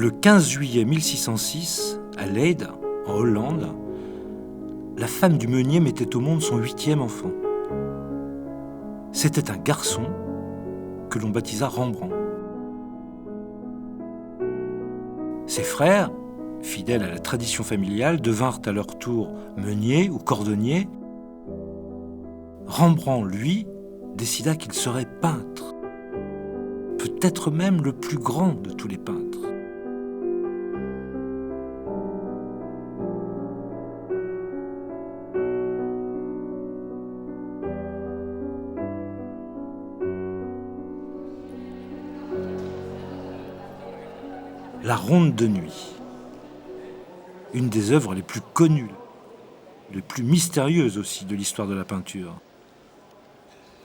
Le 15 juillet 1606, à Leyde, en Hollande, la femme du meunier mettait au monde son 8e enfant. C'était un garçon que l'on baptisa Rembrandt. Ses frères, fidèles à la tradition familiale, devinrent à leur tour meuniers ou cordonniers. Rembrandt, lui, décida qu'il serait peintre, peut-être même le plus grand de tous les peintres. La Ronde de nuit, une des œuvres les plus connues, les plus mystérieuses aussi de l'histoire de la peinture.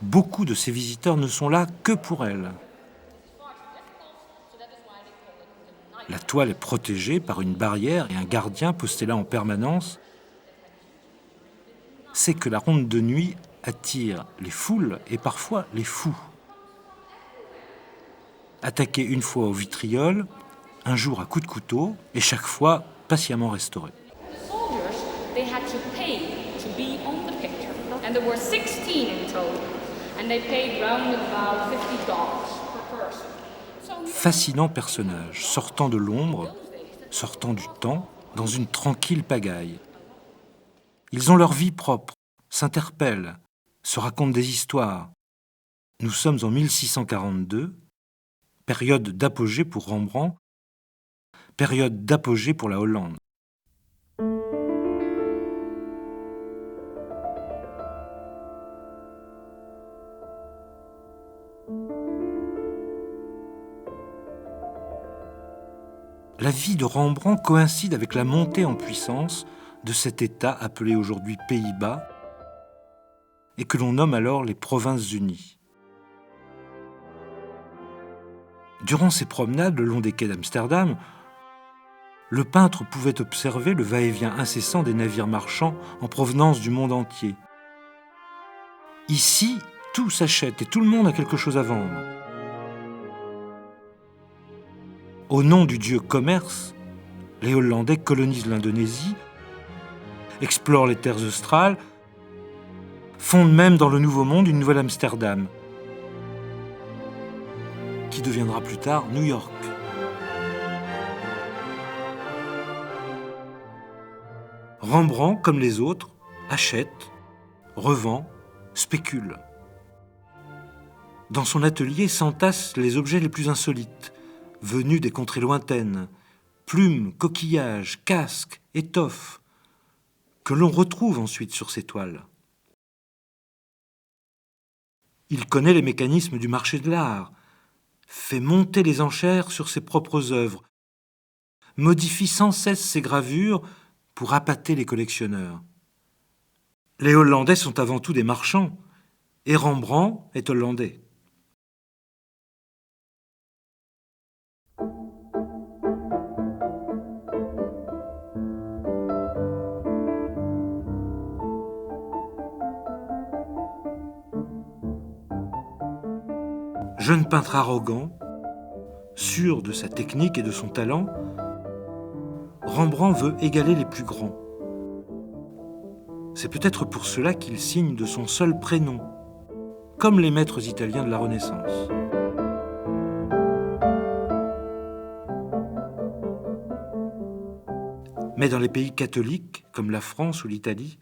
Beaucoup de ses visiteurs ne sont là que pour elle. La toile est protégée par une barrière et un gardien posté là en permanence. C'est que la Ronde de nuit attire les foules et parfois les fous. Attaquée une fois au vitriol, un jour à coups de couteau, et chaque fois patiemment restaurée. Fascinant personnage, sortant de l'ombre, sortant du temps, dans une tranquille pagaille. Ils ont leur vie propre, s'interpellent, se racontent des histoires. Nous sommes en 1642, période d'apogée pour Rembrandt, période d'apogée pour la Hollande. La vie de Rembrandt coïncide avec la montée en puissance de cet État appelé aujourd'hui Pays-Bas et que l'on nomme alors les Provinces-Unies. Durant ses promenades le long des quais d'Amsterdam, le peintre pouvait observer le va-et-vient incessant des navires marchands en provenance du monde entier. Ici, tout s'achète et tout le monde a quelque chose à vendre. Au nom du dieu commerce, les Hollandais colonisent l'Indonésie, explorent les terres australes, fondent même dans le Nouveau Monde une nouvelle Amsterdam, qui deviendra plus tard New York. Rembrandt, comme les autres, achète, revend, spécule. Dans son atelier s'entassent les objets les plus insolites, venus des contrées lointaines, plumes, coquillages, casques, étoffes, que l'on retrouve ensuite sur ses toiles. Il connaît les mécanismes du marché de l'art, fait monter les enchères sur ses propres œuvres, modifie sans cesse ses gravures pour appâter les collectionneurs. Les Hollandais sont avant tout des marchands, et Rembrandt est hollandais. Jeune peintre arrogant, sûr de sa technique et de son talent, Rembrandt veut égaler les plus grands. C'est peut-être pour cela qu'il signe de son seul prénom, comme les maîtres italiens de la Renaissance. Mais dans les pays catholiques, comme la France ou l'Italie,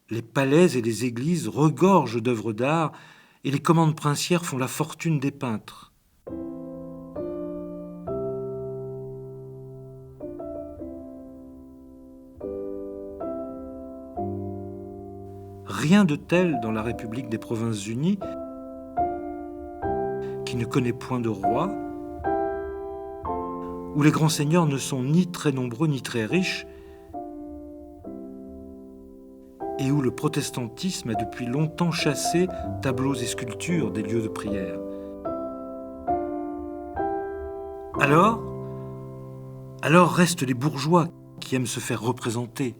les palais et les églises regorgent d'œuvres d'art et les commandes princières font la fortune des peintres. Rien de tel dans la République des Provinces-Unies, qui ne connaît point de roi, où les grands seigneurs ne sont ni très nombreux ni très riches, et où le protestantisme a depuis longtemps chassé tableaux et sculptures des lieux de prière. Alors restent les bourgeois qui aiment se faire représenter,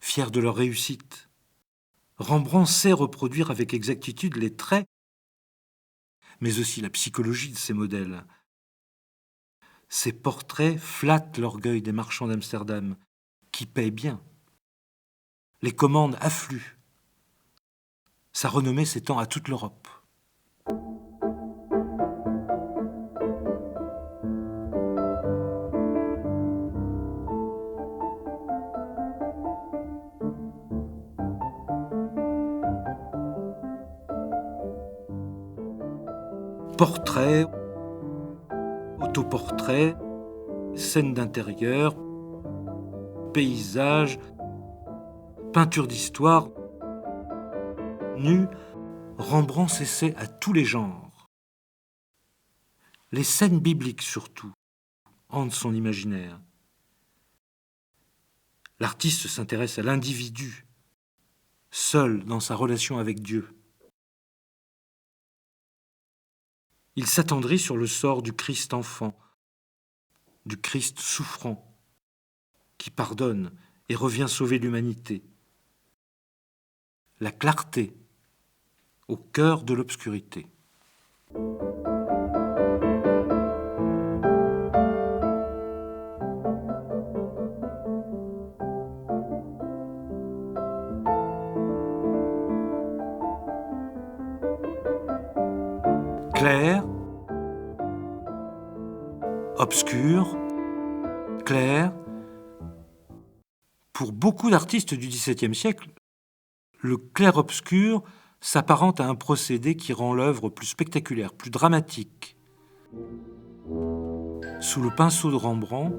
fiers de leur réussite. Rembrandt sait reproduire avec exactitude les traits, mais aussi la psychologie de ses modèles. Ces portraits flattent l'orgueil des marchands d'Amsterdam, qui paient bien. Les commandes affluent. Sa renommée s'étend à toute l'Europe. Portraits, autoportraits, scènes d'intérieur, paysages, peintures d'histoire. Nu, Rembrandt s'essaie à tous les genres. Les scènes bibliques surtout hantent son imaginaire. L'artiste s'intéresse à l'individu, seul dans sa relation avec Dieu. Il s'attendrit sur le sort du Christ enfant, du Christ souffrant, qui pardonne et revient sauver l'humanité. La clarté au cœur de l'obscurité. Clair, obscur, clair. Pour beaucoup d'artistes du XVIIe siècle, le clair-obscur s'apparente à un procédé qui rend l'œuvre plus spectaculaire, plus dramatique. Sous le pinceau de Rembrandt,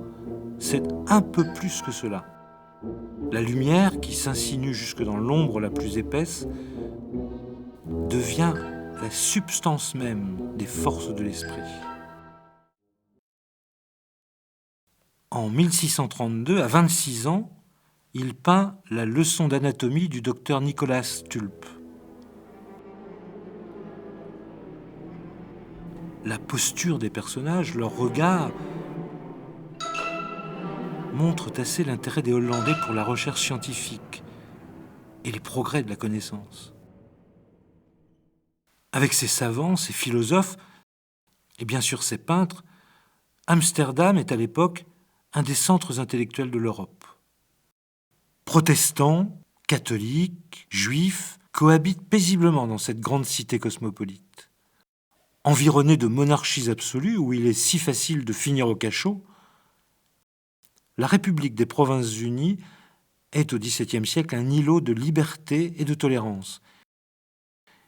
c'est un peu plus que cela. La lumière, qui s'insinue jusque dans l'ombre la plus épaisse, devient la substance même des forces de l'esprit. En 1632, à 26 ans, il peint la leçon d'anatomie du docteur Nicolas Stulp. La posture des personnages, leur regard, montrent assez l'intérêt des Hollandais pour la recherche scientifique et les progrès de la connaissance. Avec ses savants, ses philosophes et bien sûr ses peintres, Amsterdam est à l'époque un des centres intellectuels de l'Europe. Protestants, catholiques, juifs cohabitent paisiblement dans cette grande cité cosmopolite. Environné de monarchies absolues où il est si facile de finir au cachot, la République des Provinces-Unies est au XVIIe siècle un îlot de liberté et de tolérance.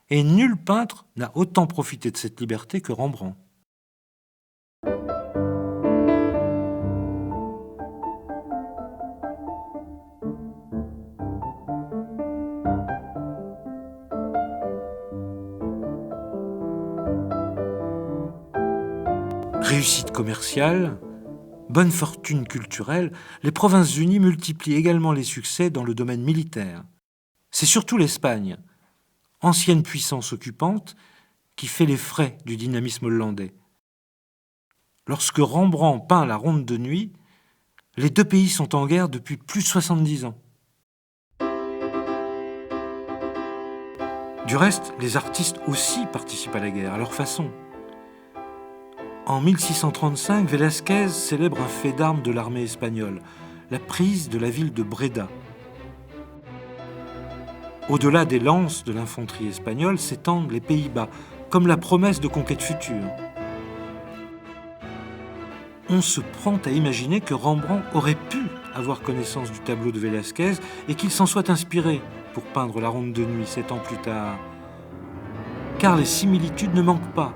Et nul peintre n'a autant profité de cette liberté que Rembrandt. Réussite commerciale, bonne fortune culturelle, les Provinces-Unies multiplient également les succès dans le domaine militaire. C'est surtout l'Espagne, ancienne puissance occupante, qui fait les frais du dynamisme hollandais. Lorsque Rembrandt peint la Ronde de nuit, les deux pays sont en guerre depuis plus de 70 ans. Du reste, les artistes aussi participent à la guerre, à leur façon. En 1635, Velázquez célèbre un fait d'armes de l'armée espagnole, la prise de la ville de Breda. Au-delà des lances de l'infanterie espagnole s'étendent les Pays-Bas, comme la promesse de conquête future. On se prend à imaginer que Rembrandt aurait pu avoir connaissance du tableau de Velázquez et qu'il s'en soit inspiré pour peindre la Ronde de nuit 7 ans plus tard. Car les similitudes ne manquent pas.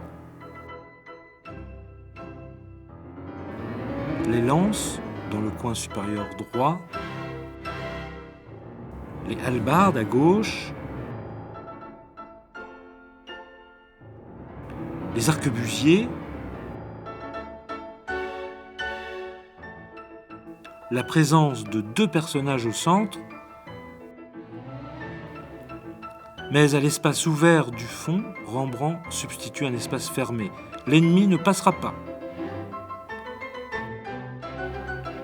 Les lances dans le coin supérieur droit, les hallebardes à gauche, les arquebusiers, la présence de deux personnages au centre, mais à l'espace ouvert du fond, Rembrandt substitue un espace fermé. L'ennemi ne passera pas.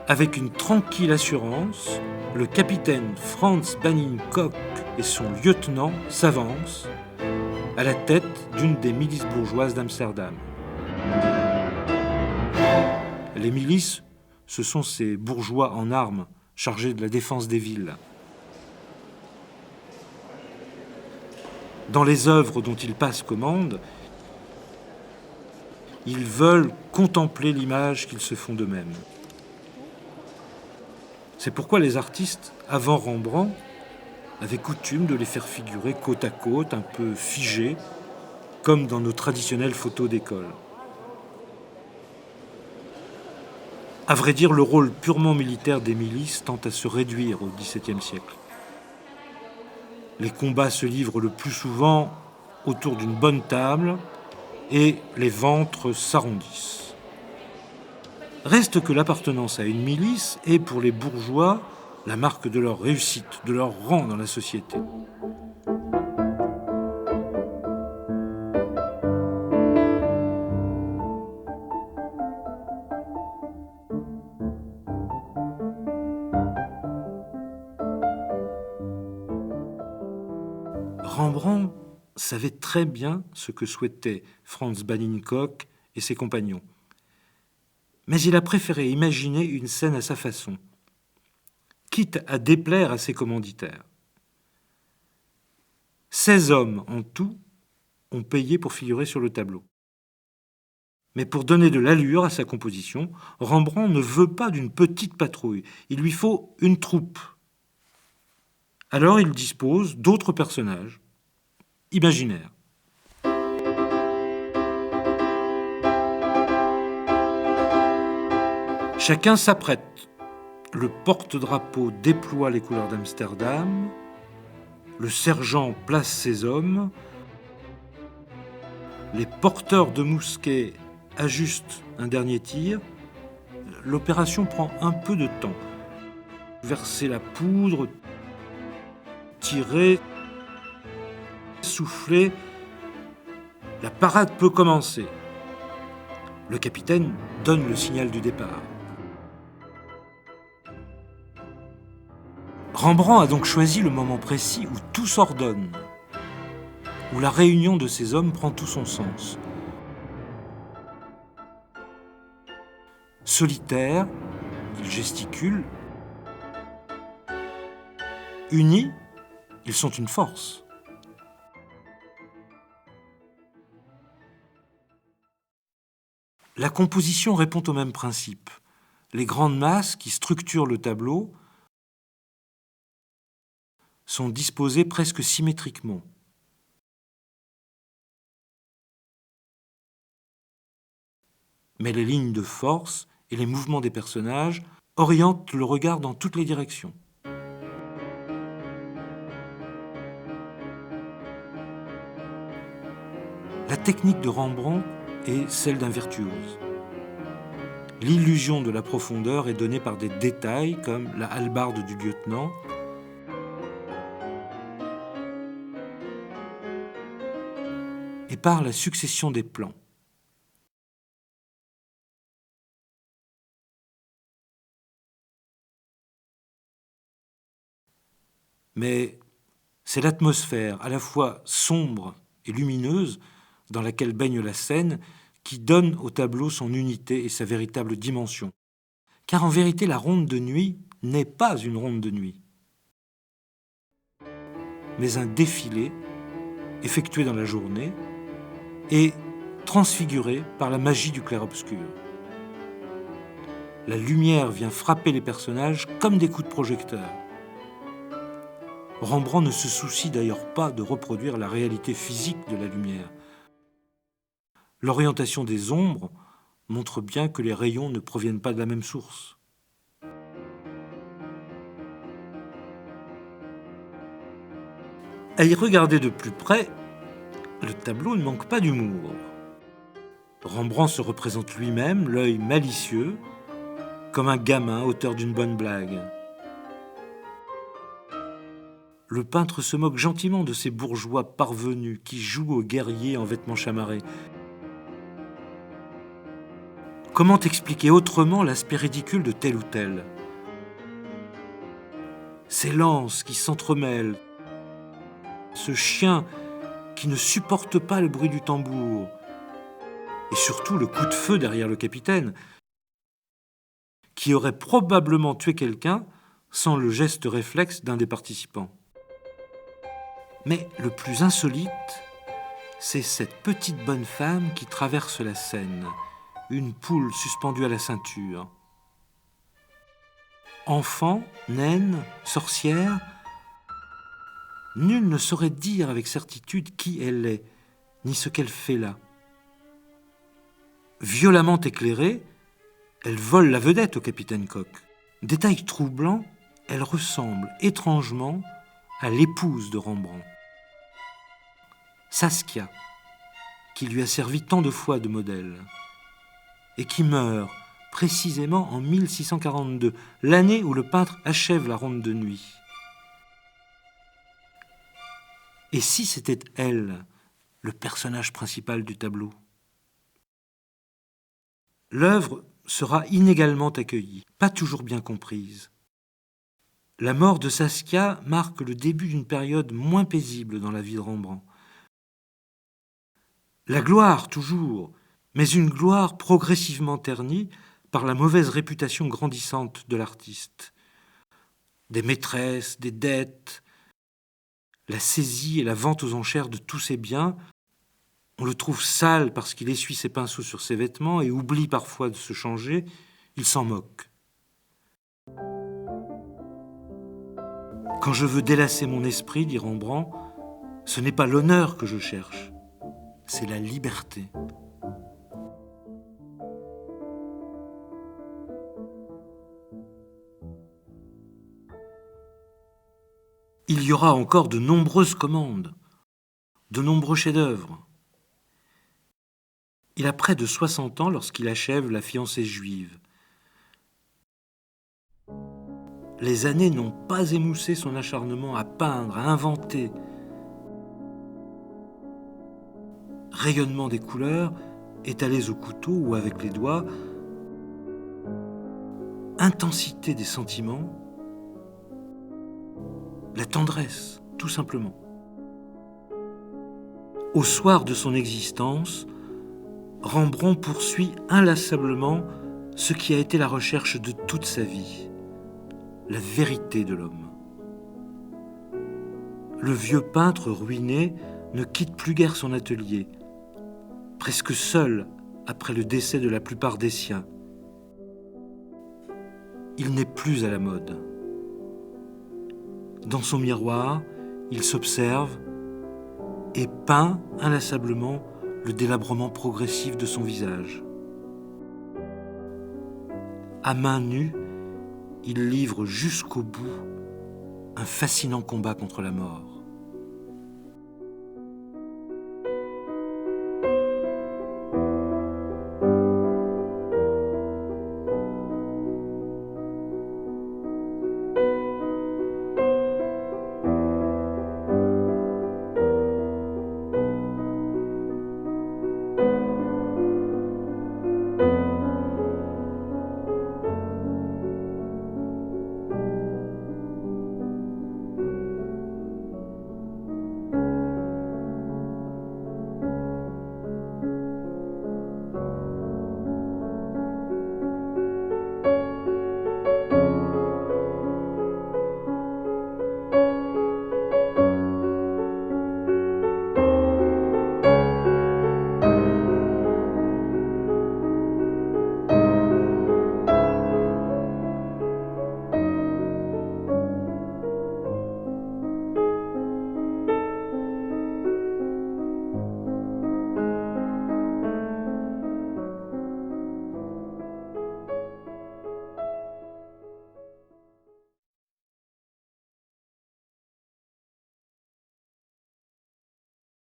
Avec une tranquille assurance, le capitaine Franz Banin-Kock et son lieutenant s'avancent à la tête d'une des milices bourgeoises d'Amsterdam. Les milices, ce sont ces bourgeois en armes chargés de la défense des villes. Dans les œuvres dont ils passent commande, ils veulent contempler l'image qu'ils se font d'eux-mêmes. C'est pourquoi les artistes, avant Rembrandt, avaient coutume de les faire figurer côte à côte, un peu figés, comme dans nos traditionnelles photos d'école. À vrai dire, le rôle purement militaire des milices tend à se réduire au XVIIe siècle. Les combats se livrent le plus souvent autour d'une bonne table et les ventres s'arrondissent. Reste que l'appartenance à une milice est pour les bourgeois la marque de leur réussite, de leur rang dans la société. Rembrandt savait très bien ce que souhaitaient Franz Baningcock et ses compagnons. Mais il a préféré imaginer une scène à sa façon, quitte à déplaire à ses commanditaires. 16 hommes en tout ont payé pour figurer sur le tableau. Mais pour donner de l'allure à sa composition, Rembrandt ne veut pas d'une petite patrouille, il lui faut une troupe. Alors il dispose d'autres personnages imaginaires. Chacun s'apprête. Le porte-drapeau déploie les couleurs d'Amsterdam, le sergent place ses hommes, les porteurs de mousquets ajustent un dernier tir. L'opération prend un peu de temps. Verser la poudre, tirer, souffler, la parade peut commencer. Le capitaine donne le signal du départ. Rembrandt a donc choisi le moment précis où tout s'ordonne, où la réunion de ces hommes prend tout son sens. Solitaires, ils gesticulent. Unis, ils sont une force. La composition répond au même principe. Les grandes masses qui structurent le tableau sont disposées presque symétriquement. Mais les lignes de force et les mouvements des personnages orientent le regard dans toutes les directions. La technique de Rembrandt est celle d'un virtuose. L'illusion de la profondeur est donnée par des détails comme la hallebarde du lieutenant, et par la succession des plans. Mais c'est l'atmosphère, à la fois sombre et lumineuse, dans laquelle baigne la scène, qui donne au tableau son unité et sa véritable dimension. Car en vérité, la ronde de nuit n'est pas une ronde de nuit, mais un défilé effectué dans la journée et transfiguré par la magie du clair-obscur. La lumière vient frapper les personnages comme des coups de projecteur. Rembrandt ne se soucie d'ailleurs pas de reproduire la réalité physique de la lumière. L'orientation des ombres montre bien que les rayons ne proviennent pas de la même source. À y regarder de plus près, le tableau ne manque pas d'humour. Rembrandt se représente lui-même, l'œil malicieux, comme un gamin auteur d'une bonne blague. Le peintre se moque gentiment de ces bourgeois parvenus qui jouent aux guerriers en vêtements chamarrés. Comment expliquer autrement l'aspect ridicule de tel ou tel ? Ces lances qui s'entremêlent, ce chien qui ne supporte pas le bruit du tambour, et surtout le coup de feu derrière le capitaine. qui aurait probablement tué quelqu'un sans le geste réflexe d'un des participants. Mais le plus insolite, c'est cette petite bonne femme qui traverse la Seine, une poule suspendue à la ceinture. Enfant, naine, sorcière, nul ne saurait dire avec certitude qui elle est, ni ce qu'elle fait là. Violemment éclairée, elle vole la vedette au capitaine Coq. Détail troublant, elle ressemble étrangement à l'épouse de Rembrandt. Saskia, qui lui a servi tant de fois de modèle, et qui meurt précisément en 1642, l'année où le peintre achève la Ronde de nuit. Et si c'était elle, le personnage principal du tableau? L'œuvre sera inégalement accueillie, pas toujours bien comprise. La mort de Saskia marque le début d'une période moins paisible dans la vie de Rembrandt. La gloire, toujours, mais une gloire progressivement ternie par la mauvaise réputation grandissante de l'artiste. Des maîtresses, des dettes, la saisie et la vente aux enchères de tous ses biens. On le trouve sale parce qu'il essuie ses pinceaux sur ses vêtements et oublie parfois de se changer. Il s'en moque. Quand je veux délasser mon esprit, dit Rembrandt, ce n'est pas l'honneur que je cherche, c'est la liberté. Il y aura encore de nombreuses commandes, de nombreux chefs-d'œuvre. Il a près de 60 ans lorsqu'il achève La fiancée juive. Les années n'ont pas émoussé son acharnement à peindre, à inventer. Rayonnement des couleurs, étalées au couteau ou avec les doigts, intensité des sentiments, la tendresse, tout simplement. Au soir de son existence, Rembrandt poursuit inlassablement ce qui a été la recherche de toute sa vie, la vérité de l'homme. Le vieux peintre ruiné ne quitte plus guère son atelier, presque seul après le décès de la plupart des siens. Il n'est plus à la mode. Dans son miroir, il s'observe et peint inlassablement le délabrement progressif de son visage. À main nue, il livre jusqu'au bout un fascinant combat contre la mort.